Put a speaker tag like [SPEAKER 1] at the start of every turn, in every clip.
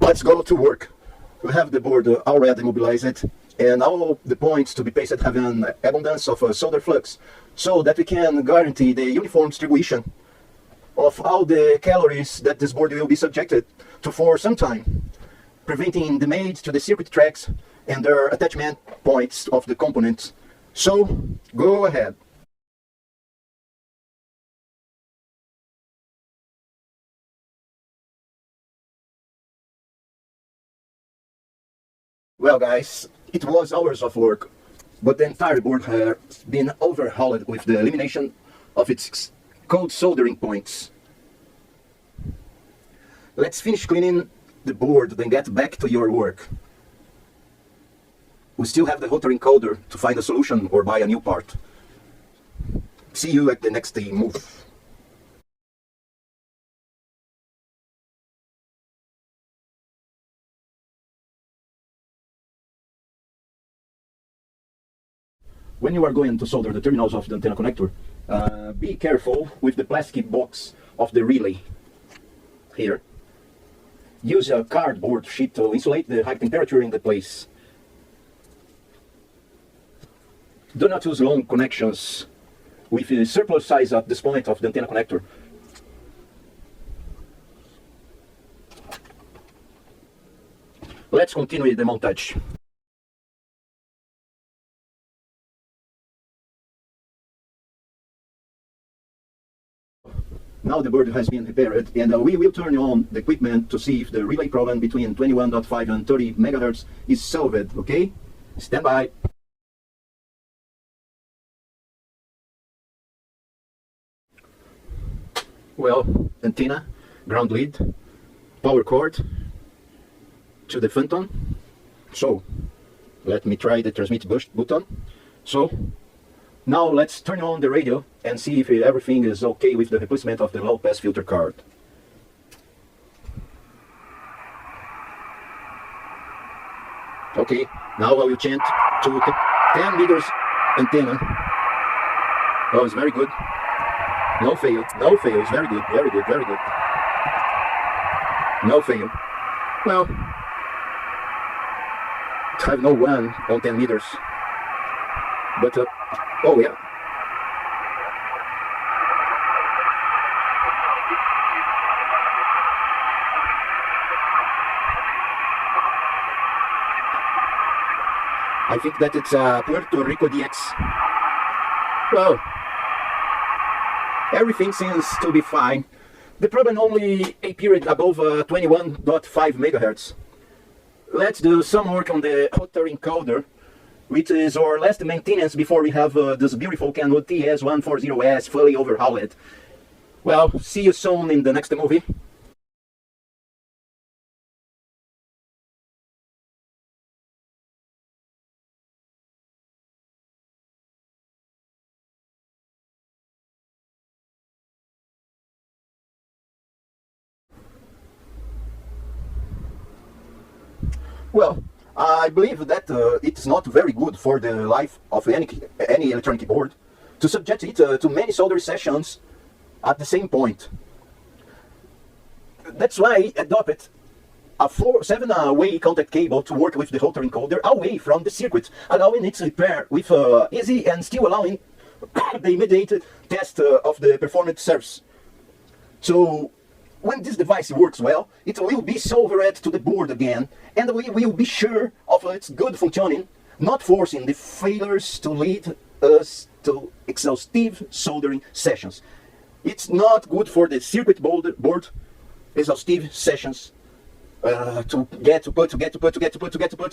[SPEAKER 1] Let's go to work. We have the board already mobilized, and all the points to be pasted have an abundance of solder flux, so that we can guarantee the uniform distribution of all the calories that this board will be subjected to for some time, preventing damage to the circuit tracks and their attachment points of the components. So, go ahead. Well guys, it was hours of work, but the entire board has been overhauled with the elimination of its cold soldering points. Let's finish cleaning the board, then get back to your work. We still have the rotary encoder to find a solution or buy a new part. See you at the next move. When you are going to solder the terminals of the antenna connector, be careful with the plastic box of the relay here. Use a cardboard sheet to insulate the high temperature in the place. Do not use long connections with a surplus size at this point of the antenna connector. Let's continue the montage. Now the board has been repaired, and we will turn on the equipment to see if the relay problem between 21.5 and 30 MHz is solved, okay? Stand by. Well, antenna, ground lead, power cord to the phantom. So, let me try the transmit button. So, now let's turn on the radio and see if everything is okay with the replacement of the low pass filter card. Okay, now I will change to 10 meters antenna. Oh, it's very good. No fail, no fail. It's very good, very good, very good. No fail. Well, I have no one on 10 meters. But oh yeah. I think that it's Puerto Rico DX. Well, everything seems to be fine. The problem only appeared above 21.5 MHz. Let's do some work on the rotary encoder, which is our last maintenance before we have this beautiful Kenwood TS140-S fully overhauled. Well, see you soon in the next movie. Well, I believe that it's not very good for the life of any electronic board to subject it to many soldering sessions at the same point. That's why I adopted a 7-way contact cable to work with the rotary encoder away from the circuit, allowing its repair with easy and still allowing the immediate test of the performance service. So, when this device works well, it will be soldered to the board again, and we will be sure of its good functioning, not forcing the failures to lead us to exhaustive soldering sessions. It's not good for the circuit board exhaustive sessions to put.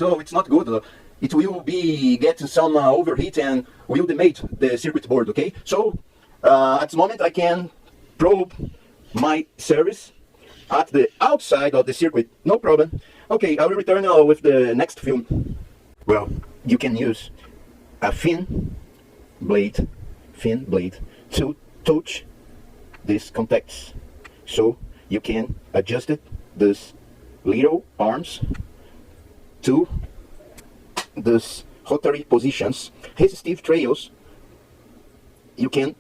[SPEAKER 1] Oh, it's not good. It will be getting some overheat and will damage the circuit board. Okay, so at this moment I can probe my service at the outside of the circuit, no problem. Okay, I will return with the next film. Well, you can use a thin blade to touch these contacts, so you can adjust it, these little arms to these rotary positions. Resistive trails you can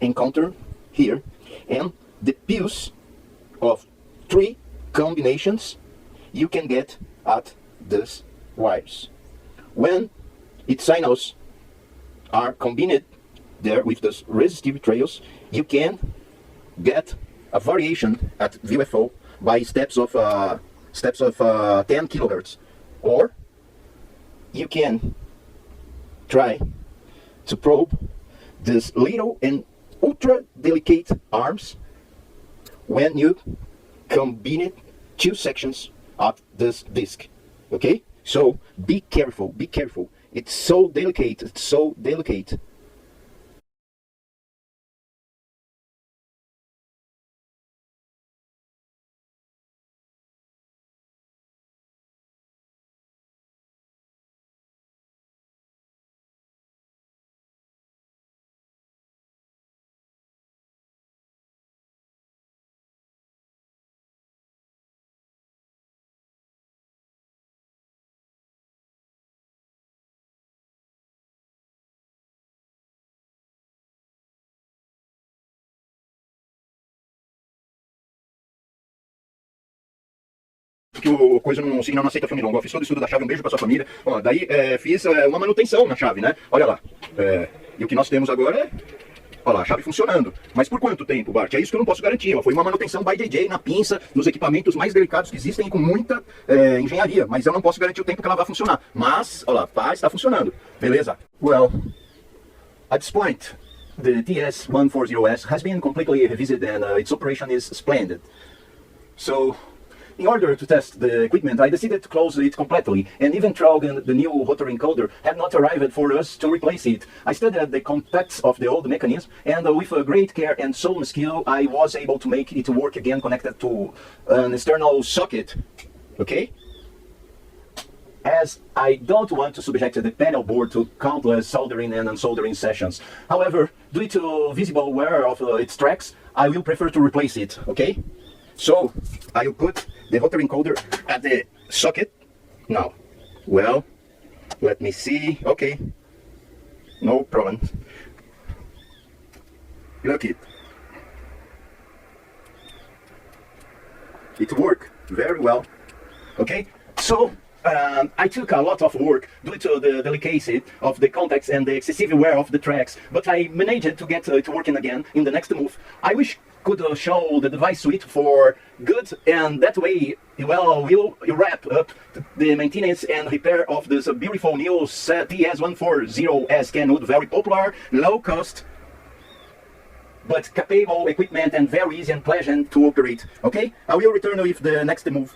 [SPEAKER 1] encounter here, and the pills of 3 combinations you can get at these wires. When its signals are combined there with those resistive trails, you can get a variation at VFO by steps of 10 kilohertz, or you can try to probe these little and ultra delicate arms when you combine two sections of this disc. Okay, so be careful, be careful. It's so delicate, it's so delicate. Que o coisa não, o signal não aceita filme longo. Eu fiz todo o estudo da chave, um beijo pra sua família. Ó, daí fiz uma manutenção na chave, né? Olha lá. E o que nós temos agora é, olha lá, a chave funcionando. Mas por quanto tempo, Bart? É isso que eu não posso garantir. Ó. Foi uma manutenção by DJ, na pinça, nos equipamentos mais delicados que existem, com muita engenharia. Mas eu não posso garantir o tempo que ela vai funcionar. Mas, olha lá, está funcionando. Beleza? Well, at this point, the TS140-S has been completely revisited and its operation is splendid. So, in order to test the equipment, I decided to close it completely, and even though the new rotary encoder had not arrived for us to replace it, I studied the contacts of the old mechanism, and with great care and some skill, I was able to make it work again connected to an external socket, okay? As I don't want to subject the panel board to countless soldering and unsoldering sessions. However, due to visible wear of its tracks, I will prefer to replace it, okay? So, I will put the rotary encoder at the socket now. Well, let me see. Okay, no problem. Look it. It worked very well. Okay, so I took a lot of work due to the delicacy of the contacts and the excessive wear of the tracks, but I managed to get it working again in the next move. I wish could show the device suite for good, and that way, well, we'll wrap up the maintenance and repair of this beautiful new TS140-S Kenwood, very popular, low cost, but capable equipment and very easy and pleasant to operate. Okay, I will return with the next move.